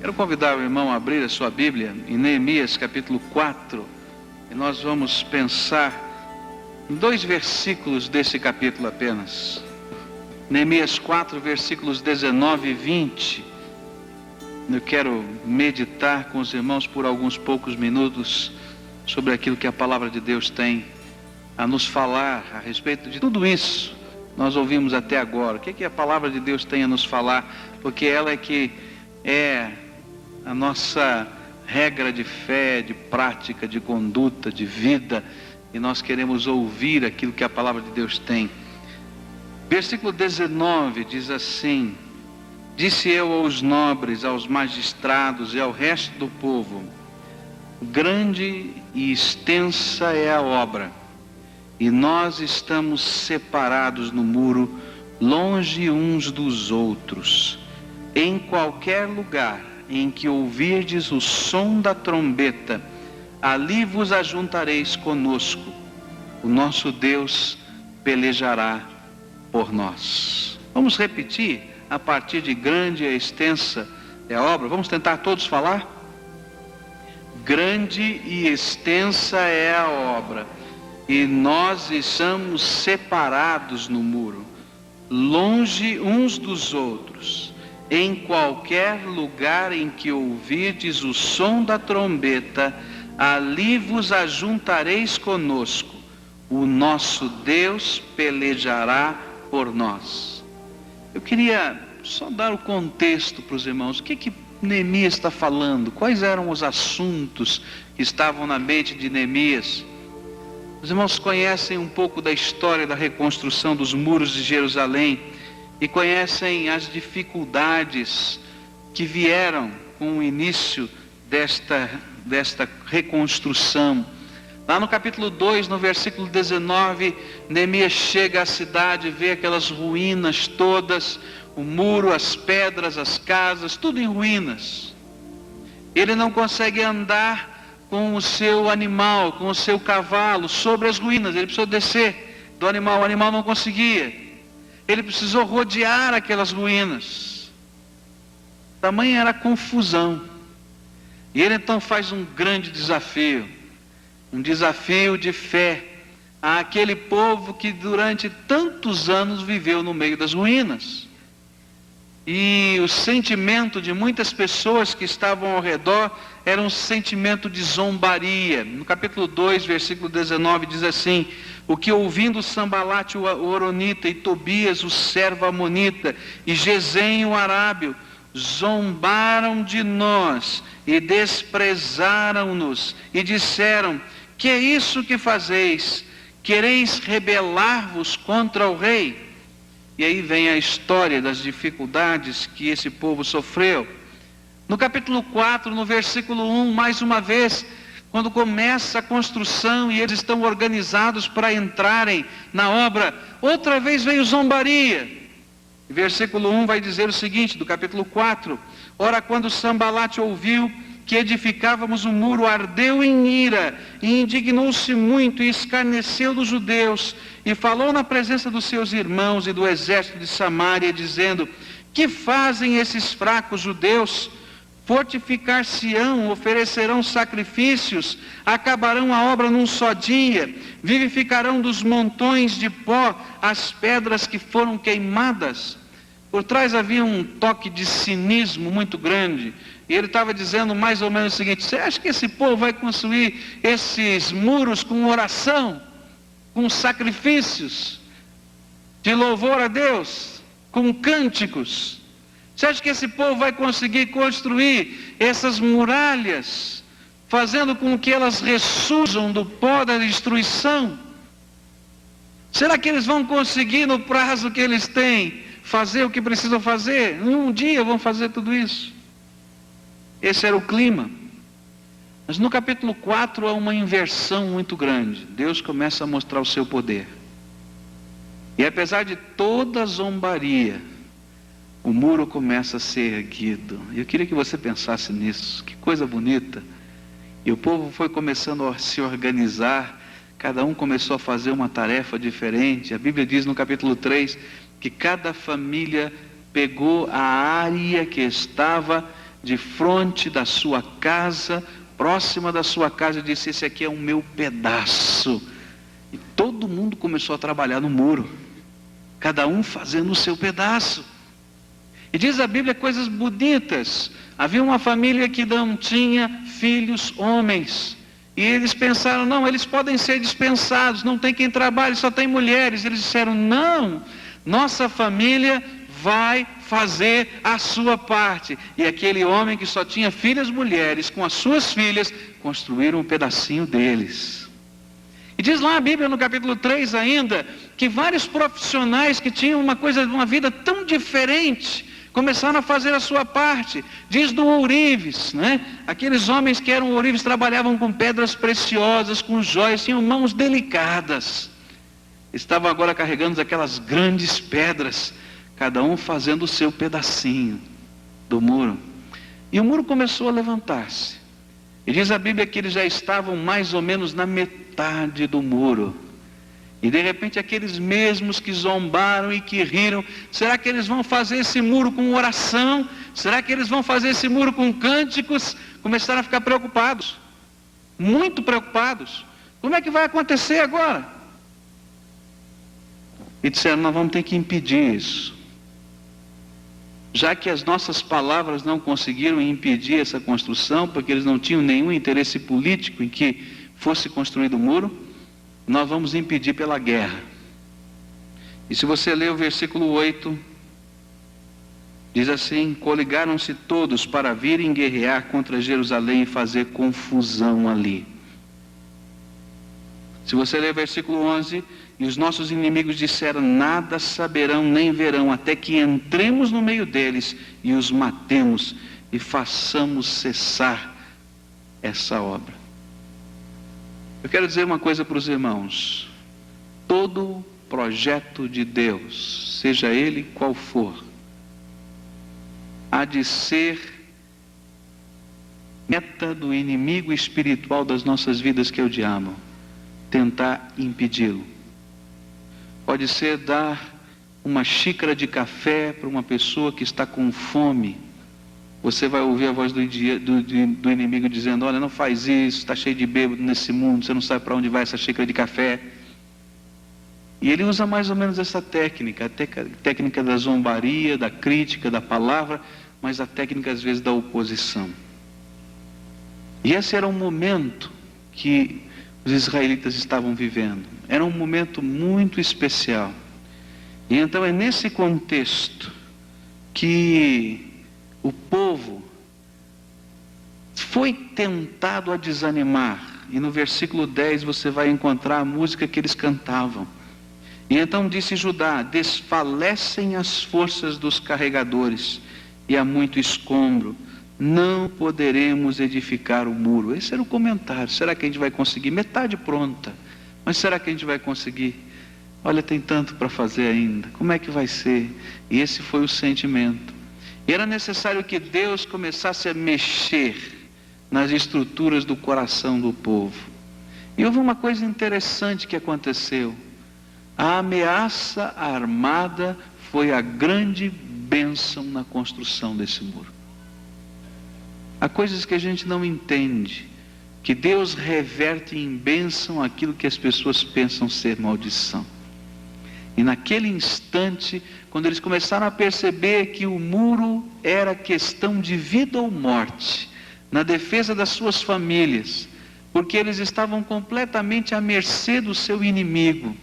Quero convidar o irmão a abrir a sua Bíblia em Neemias capítulo 4 e nós vamos pensar em 2 versículos desse capítulo apenas. Neemias 4, versículos 19 e 20. Eu quero meditar com os irmãos por alguns poucos minutos sobre aquilo que a palavra de Deus tem a nos falar a respeito de tudo isso nós ouvimos até agora. O que a palavra de Deus tem a nos falar? Porque ela é que é a nossa regra de fé, de prática, de conduta, de vida, e nós queremos ouvir aquilo que a palavra de Deus tem. Versículo 19 diz assim: disse eu aos nobres, aos magistrados e ao resto do povo: grande e extensa é a obra, e nós estamos separados no muro, longe uns dos outros. Em qualquer lugar em que ouvirdes o som da trombeta, ali vos ajuntareis conosco. O nosso Deus pelejará por nós. Vamos repetir a partir de grande e extensa é a obra. Vamos tentar todos falar? Grande e extensa é a obra, e nós estamos separados no muro, longe uns dos outros. Em qualquer lugar em que ouvirdes o som da trombeta, ali vos ajuntareis conosco. O nosso Deus pelejará por nós. Eu queria só dar o contexto para os irmãos. O que Neemias está falando? Quais eram os assuntos que estavam na mente de Neemias? Os irmãos conhecem um pouco da história da reconstrução dos muros de Jerusalém e conhecem as dificuldades que vieram com o início desta reconstrução. Lá no capítulo 2, no versículo 19, Neemias chega à cidade, vê aquelas ruínas todas, o muro, as pedras, as casas, tudo em ruínas. Ele não consegue andar com o seu animal, com o seu cavalo, sobre as ruínas. Ele precisou descer do animal, o animal não conseguia. Ele precisou rodear aquelas ruínas. Tamanha era a confusão. E ele então faz um grande desafio, um desafio de fé àquele povo que durante tantos anos viveu no meio das ruínas. E o sentimento de muitas pessoas que estavam ao redor era um sentimento de zombaria. No capítulo 2, versículo 19, diz assim: o que ouvindo Sambalate o Horonita e Tobias o servo amonita e Gesem o arábio zombaram de nós e desprezaram-nos e disseram: que é isso que fazeis? Quereis rebelar-vos contra o rei? E aí vem a história das dificuldades que esse povo sofreu. No capítulo 4, no versículo 1, mais uma vez, quando começa a construção e eles estão organizados para entrarem na obra, outra vez veio zombaria. Versículo 1 vai dizer o seguinte, do capítulo 4: ora, quando Sambalate ouviu que edificávamos um muro, ardeu em ira e indignou-se muito e escarneceu dos judeus e falou na presença dos seus irmãos e do exército de Samaria, dizendo: que fazem esses fracos judeus? Fortificar-se-ão, oferecerão sacrifícios, acabarão a obra num só dia, vivificarão dos montões de pó as pedras que foram queimadas. Por trás havia um toque de cinismo muito grande. E ele estava dizendo mais ou menos o seguinte: você acha que esse povo vai construir esses muros com oração, com sacrifícios, de louvor a Deus, com cânticos? Você acha que esse povo vai conseguir construir essas muralhas, fazendo com que elas ressurjam do pó da destruição? Será que eles vão conseguir, no prazo que eles têm, fazer o que precisam fazer? Em um dia vão fazer tudo isso. Esse era o clima. Mas no capítulo 4 há uma inversão muito grande. Deus começa a mostrar o seu poder. E apesar de toda a zombaria, o muro começa a ser erguido. Eu queria que você pensasse nisso. Que coisa bonita. E o povo foi começando a se organizar. Cada um começou a fazer uma tarefa diferente. A Bíblia diz no capítulo 3 que cada família pegou a área que estava de frente da sua casa, próxima da sua casa, e disse: esse aqui é o meu pedaço. E todo mundo começou a trabalhar no muro, cada um fazendo o seu pedaço. E diz a Bíblia coisas bonitas. Havia uma família que não tinha filhos homens, e eles pensaram: não, eles podem ser dispensados, não tem quem trabalhe, só tem mulheres. Eles disseram: não, nossa família vai fazer a sua parte. E aquele homem que só tinha filhas mulheres, com as suas filhas, construíram um pedacinho deles. E diz lá a Bíblia no capítulo 3 ainda, que vários profissionais que tinham uma vida tão diferente, começaram a fazer a sua parte. Diz do ourives, né? Aqueles homens que eram ourives trabalhavam com pedras preciosas, com joias, tinham mãos delicadas. Estavam agora carregando aquelas grandes pedras, cada um fazendo o seu pedacinho do muro. E o muro começou a levantar-se. E diz a Bíblia que eles já estavam mais ou menos na metade do muro. E de repente aqueles mesmos que zombaram e que riram, será que eles vão fazer esse muro com oração? Será que eles vão fazer esse muro com cânticos? Começaram a ficar preocupados, muito preocupados. Como é que vai acontecer agora? E disseram: nós vamos ter que impedir isso. Já que as nossas palavras não conseguiram impedir essa construção, porque eles não tinham nenhum interesse político em que fosse construído o muro, nós vamos impedir pela guerra. E se você ler o versículo 8, diz assim: coligaram-se todos para virem guerrear contra Jerusalém e fazer confusão ali. Se você ler o versículo 11, e os nossos inimigos disseram: nada saberão nem verão, até que entremos no meio deles e os matemos e façamos cessar essa obra. Eu quero dizer uma coisa para os irmãos: todo projeto de Deus, seja ele qual for, há de ser meta do inimigo espiritual das nossas vidas, que é o diabo, tentar impedi-lo. Pode ser dar uma xícara de café para uma pessoa que está com fome. Você vai ouvir a voz do inimigo dizendo: olha, não faz isso, está cheio de bêbado nesse mundo, você não sabe para onde vai essa xícara de café. E ele usa mais ou menos essa técnica, a técnica da zombaria, da crítica, da palavra, mas a técnica às vezes da oposição. E esse era um momento que os israelitas estavam vivendo. Era um momento muito especial. E então é nesse contexto que o povo foi tentado a desanimar. E no versículo 10 você vai encontrar a música que eles cantavam. E então disse Judá: desfalecem as forças dos carregadores, e há muito escombro, não poderemos edificar o muro. Esse era o comentário. Será que a gente vai conseguir? Metade pronta, mas será que a gente vai conseguir? Olha, tem tanto para fazer ainda, como é que vai ser? E esse foi o sentimento. E era necessário que Deus começasse a mexer nas estruturas do coração do povo. E houve uma coisa interessante que aconteceu: a ameaça armada foi a grande bênção na construção desse muro. Há coisas que a gente não entende, que Deus reverte em bênção aquilo que as pessoas pensam ser maldição. E naquele instante, quando eles começaram a perceber que o muro era questão de vida ou morte, na defesa das suas famílias, porque eles estavam completamente à mercê do seu inimigo.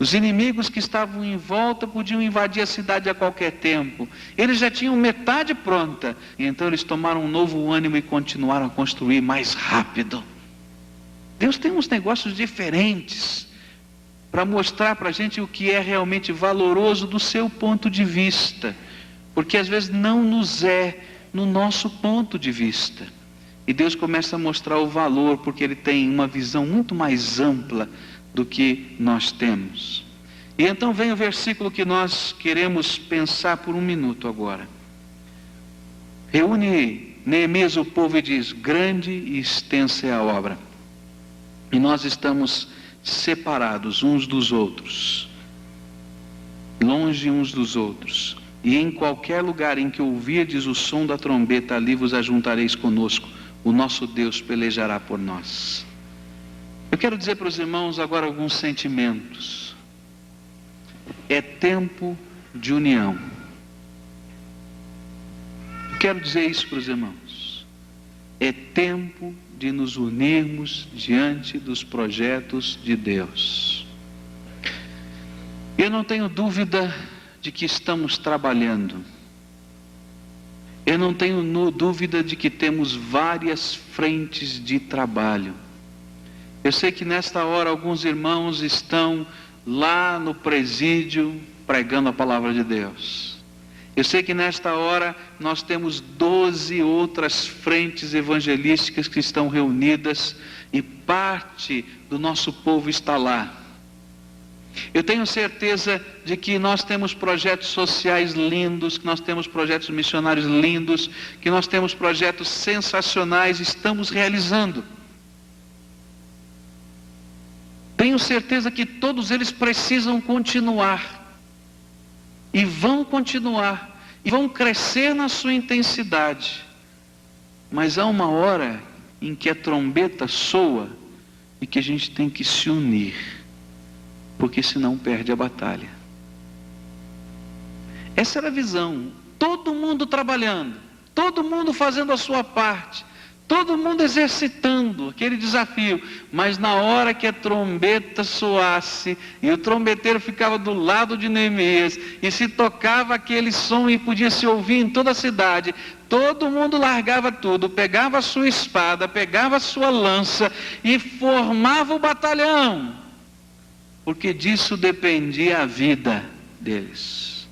Os inimigos que estavam em volta podiam invadir a cidade a qualquer tempo. Eles já tinham metade pronta. E então eles tomaram um novo ânimo e continuaram a construir mais rápido. Deus tem uns negócios diferentes para mostrar para a gente o que é realmente valoroso do seu ponto de vista. Porque às vezes não nos é no nosso ponto de vista. E Deus começa a mostrar o valor, porque Ele tem uma visão muito mais ampla do que nós temos. E então vem o versículo que nós queremos pensar por um minuto agora. Reúne Neemias o povo e diz: grande e extensa é a obra, e nós estamos separados uns dos outros, longe uns dos outros, E em qualquer lugar em que ouvirdes o som da trombeta, ali vos ajuntareis conosco. O nosso Deus pelejará por nós. Eu quero dizer para os irmãos agora alguns sentimentos. É tempo de união. Eu quero dizer isso para os irmãos. É tempo de nos unirmos diante dos projetos de Deus. Eu não tenho dúvida de que estamos trabalhando. Eu não tenho dúvida de que temos várias frentes de trabalho. Eu sei que nesta hora alguns irmãos estão lá no presídio pregando a palavra de Deus. Eu sei que nesta hora nós temos 12 outras frentes evangelísticas que estão reunidas e parte do nosso povo está lá. Eu tenho certeza de que nós temos projetos sociais lindos, que nós temos projetos missionários lindos, que nós temos projetos sensacionais, estamos realizando. Tenho certeza que todos eles precisam continuar, e vão continuar, e vão crescer na sua intensidade. Mas há uma hora em que a trombeta soa e que a gente tem que se unir, porque senão perde a batalha. Essa era a visão. Todo mundo trabalhando, todo mundo fazendo a sua parte, todo mundo exercitando aquele desafio. Mas na hora que a trombeta soasse, e o trombeteiro ficava do lado de Neemias, e se tocava aquele som e podia se ouvir em toda a cidade, todo mundo largava tudo, pegava a sua espada, pegava a sua lança e formava o batalhão. Porque disso dependia a vida deles.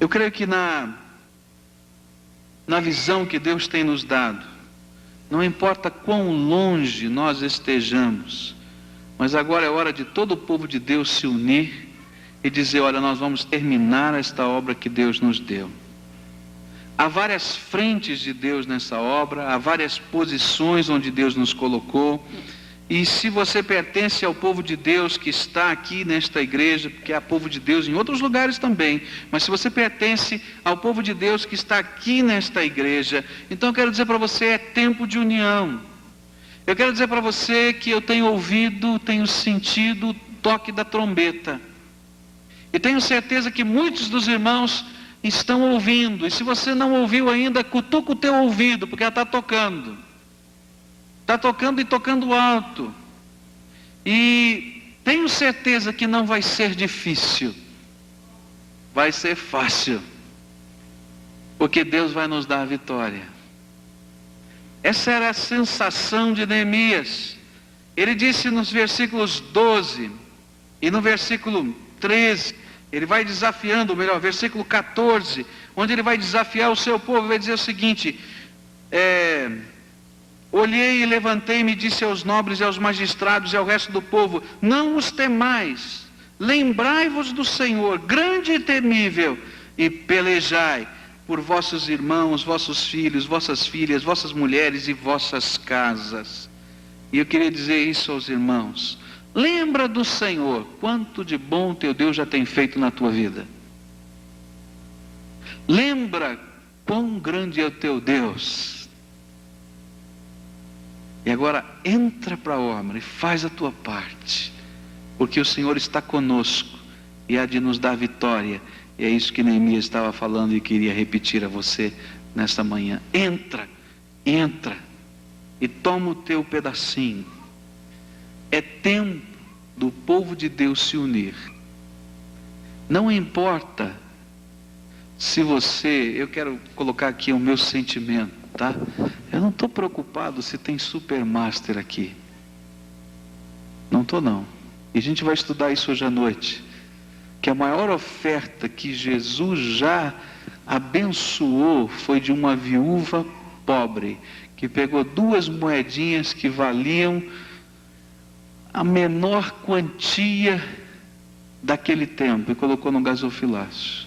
Eu creio que na visão que Deus tem nos dado, não importa quão longe nós estejamos, mas agora é hora de todo o povo de Deus se unir e dizer: olha, nós vamos terminar esta obra que Deus nos deu. Há várias frentes de Deus nessa obra, há várias posições onde Deus nos colocou. E se você pertence ao povo de Deus que está aqui nesta igreja, porque há povo de Deus em outros lugares também, mas se você pertence ao povo de Deus que está aqui nesta igreja, então eu quero dizer para você, é tempo de união. Eu quero dizer para você que eu tenho ouvido, tenho sentido o toque da trombeta. E tenho certeza que muitos dos irmãos estão ouvindo. E se você não ouviu ainda, cutuca o teu ouvido, porque ela está tocando. Está tocando e tocando alto. E tenho certeza que não vai ser difícil. Vai ser fácil. Porque Deus vai nos dar a vitória. Essa era a sensação de Neemias. Ele disse nos versículos 12 e no versículo 13, ele vai desafiando, melhor, versículo 14, onde ele vai desafiar o seu povo, vai dizer o seguinte: olhei e levantei-me e disse aos nobres e aos magistrados e ao resto do povo: não os temais, lembrai-vos do Senhor, grande e temível, e pelejai por vossos irmãos, vossos filhos, vossas filhas, vossas mulheres e vossas casas. E eu queria dizer isso aos irmãos: lembra do Senhor, quanto de bom teu Deus já tem feito na tua vida. Lembra quão grande é o teu Deus. E agora entra para a obra e faz a tua parte, porque o Senhor está conosco e há de nos dar vitória. E é isso que Neemias estava falando e queria repetir a você nesta manhã. Entra e toma o teu pedacinho. É tempo do povo de Deus se unir. Não importa se você, eu quero colocar aqui o meu sentimento, tá? Eu não estou preocupado se tem supermaster aqui. Não estou não. E a gente vai estudar isso hoje à noite. Que a maior oferta que Jesus já abençoou foi de uma viúva pobre, que pegou 2 moedinhas que valiam a menor quantia daquele tempo e colocou no gasofilácio.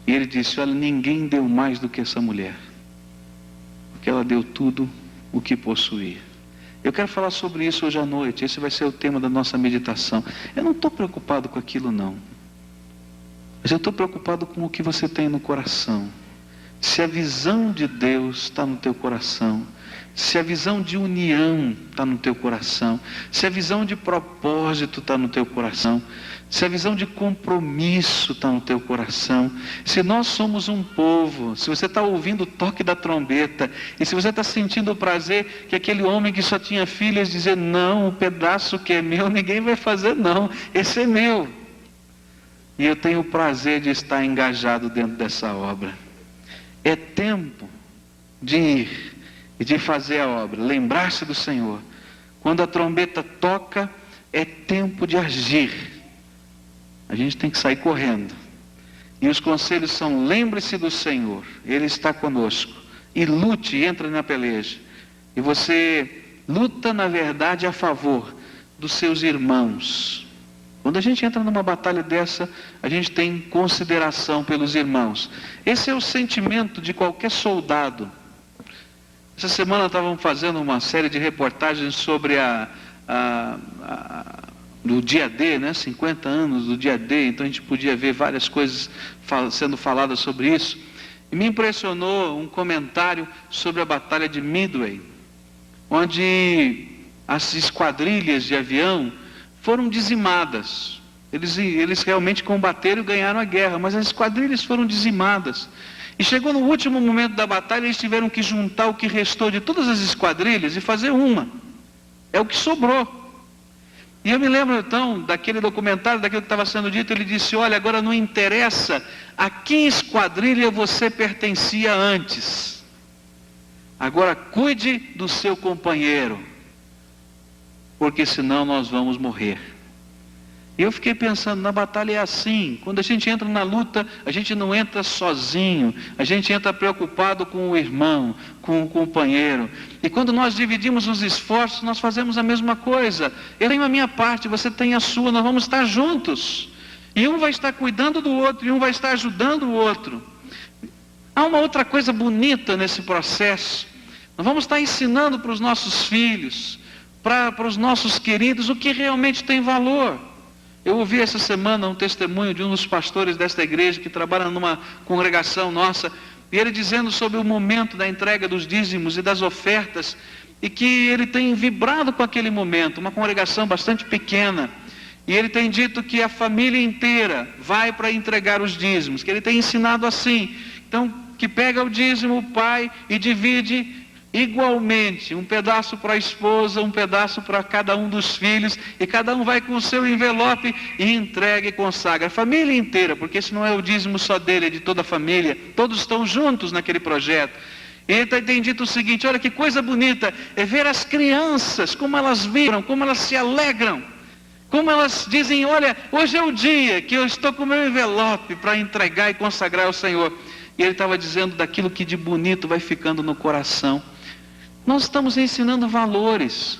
E ele disse: olha, ninguém deu mais do que essa mulher, porque ela deu tudo o que possuía. Eu quero falar sobre isso hoje à noite. Esse vai ser o tema da nossa meditação. Eu não estou preocupado com aquilo não. Mas eu estou preocupado com o que você tem no coração. Se a visão de Deus está no teu coração, se a visão de união está no teu coração, se a visão de propósito está no teu coração, se a visão de compromisso está no teu coração, se nós somos um povo, se você está ouvindo o toque da trombeta, e se você está sentindo o prazer que aquele homem que só tinha filhas dizer, não, o pedaço que é meu, ninguém vai fazer não, esse é meu. E eu tenho o prazer de estar engajado dentro dessa obra. É tempo de ir e de fazer a obra, lembrar-se do Senhor. Quando a trombeta toca, é tempo de agir. A gente tem que sair correndo. E os conselhos são, lembre-se do Senhor, Ele está conosco. E lute, entra na peleja. E você luta, na verdade, a favor dos seus irmãos. Quando a gente entra numa batalha dessa, a gente tem consideração pelos irmãos. Esse é o sentimento de qualquer soldado. Essa semana estavam fazendo uma série de reportagens sobre do dia D, né? 50 anos do dia D, então a gente podia ver várias coisas sendo faladas sobre isso. E me impressionou um comentário sobre a Batalha de Midway, onde as esquadrilhas de avião foram dizimadas. Eles realmente combateram e ganharam a guerra, mas as esquadrilhas foram dizimadas. E chegou no último momento da batalha, eles tiveram que juntar o que restou de todas as esquadrilhas e fazer uma. É o que sobrou. E eu me lembro então daquele documentário, daquilo que estava sendo dito, ele disse, olha, agora não interessa a que esquadrilha você pertencia antes. Agora cuide do seu companheiro, porque senão nós vamos morrer. E eu fiquei pensando, na batalha é assim, quando a gente entra na luta, a gente não entra sozinho, a gente entra preocupado com o irmão, com o companheiro. E quando nós dividimos os esforços, nós fazemos a mesma coisa. Eu tenho a minha parte, você tem a sua, nós vamos estar juntos. E um vai estar cuidando do outro, e um vai estar ajudando o outro. Há uma outra coisa bonita nesse processo. Nós vamos estar ensinando para os nossos filhos, para os nossos queridos, o que realmente tem valor. Eu ouvi essa semana um testemunho de um dos pastores desta igreja que trabalha numa congregação nossa, e ele dizendo sobre o momento da entrega dos dízimos e das ofertas, e que ele tem vibrado com aquele momento, uma congregação bastante pequena, e ele tem dito que a família inteira vai para entregar os dízimos, que ele tem ensinado assim, então que pega o dízimo, o pai, e divide igualmente, um pedaço para a esposa, um pedaço para cada um dos filhos, e cada um vai com o seu envelope e entrega e consagra. A família inteira, porque esse não é o dízimo só dele, é de toda a família, todos estão juntos naquele projeto. E ele tem dito o seguinte, olha que coisa bonita, é ver as crianças, como elas vibram, como elas se alegram, como elas dizem, olha, hoje é o dia que eu estou com o meu envelope para entregar e consagrar ao Senhor. E ele estava dizendo daquilo que de bonito vai ficando no coração. Nós estamos ensinando valores.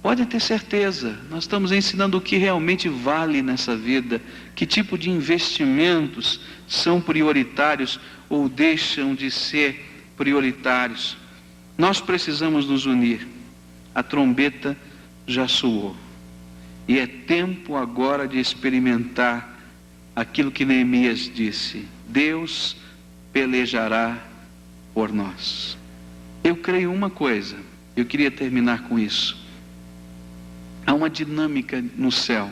Pode ter certeza, nós estamos ensinando o que realmente vale nessa vida, que tipo de investimentos são prioritários ou deixam de ser prioritários. Nós precisamos nos unir. A trombeta já soou. E é tempo agora de experimentar aquilo que Neemias disse: Deus pelejará por nós. Eu creio uma coisa, eu queria terminar com isso. Há uma dinâmica no céu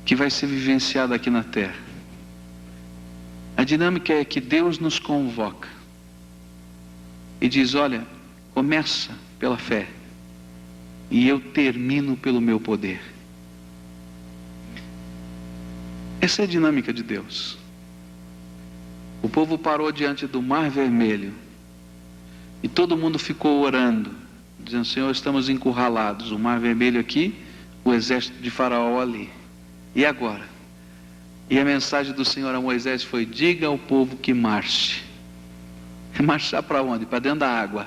que vai ser vivenciada aqui na terra. A dinâmica é que Deus nos convoca e diz, olha, começa pela fé e eu termino pelo meu poder. Essa é a dinâmica de Deus. O povo parou diante do Mar Vermelho e todo mundo ficou orando, dizendo, Senhor, estamos encurralados, o Mar Vermelho aqui, o exército de Faraó ali. E agora? E a mensagem do Senhor a Moisés foi, diga ao povo que marche. Marchar para onde? Para dentro da água.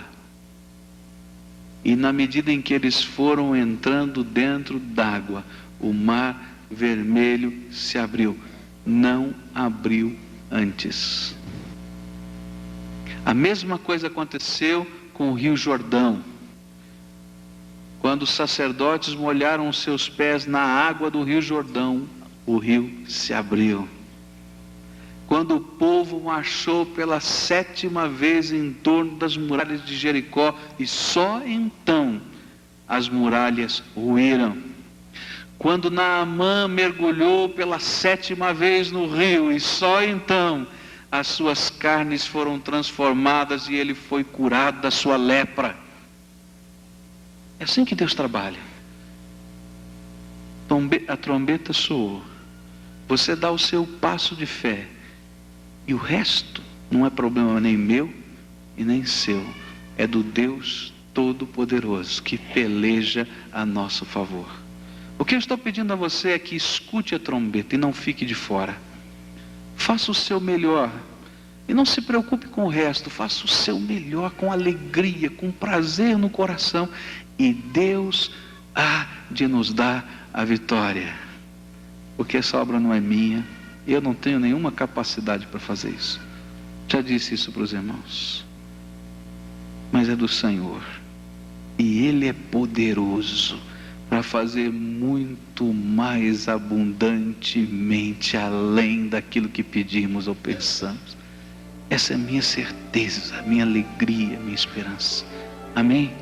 E na medida em que eles foram entrando dentro d'água, o Mar Vermelho se abriu. Não abriu antes. A mesma coisa aconteceu com o Rio Jordão. Quando os sacerdotes molharam os seus pés na água do Rio Jordão, o rio se abriu. Quando o povo marchou pela 7ª vez em torno das muralhas de Jericó, e só então as muralhas ruíram. Quando Naamã mergulhou pela 7ª vez no rio, e só então as suas carnes foram transformadas e ele foi curado da sua lepra. É assim que Deus trabalha. A trombeta soou, você dá o seu passo de fé, e o resto não é problema nem meu e nem seu, é do Deus Todo-Poderoso que peleja a nosso favor. O que eu estou pedindo a você é que escute a trombeta e não fique de fora. Faça o seu melhor e não se preocupe com o resto. Faça o seu melhor com alegria, com prazer no coração, e Deus há de nos dar a vitória, porque essa obra não é minha, eu não tenho nenhuma capacidade para fazer isso. Já disse isso para os irmãos, mas é do Senhor, e Ele é poderoso para fazer muito mais abundantemente além daquilo que pedimos ou pensamos. Essa é a minha certeza, a minha alegria, a minha esperança. Amém?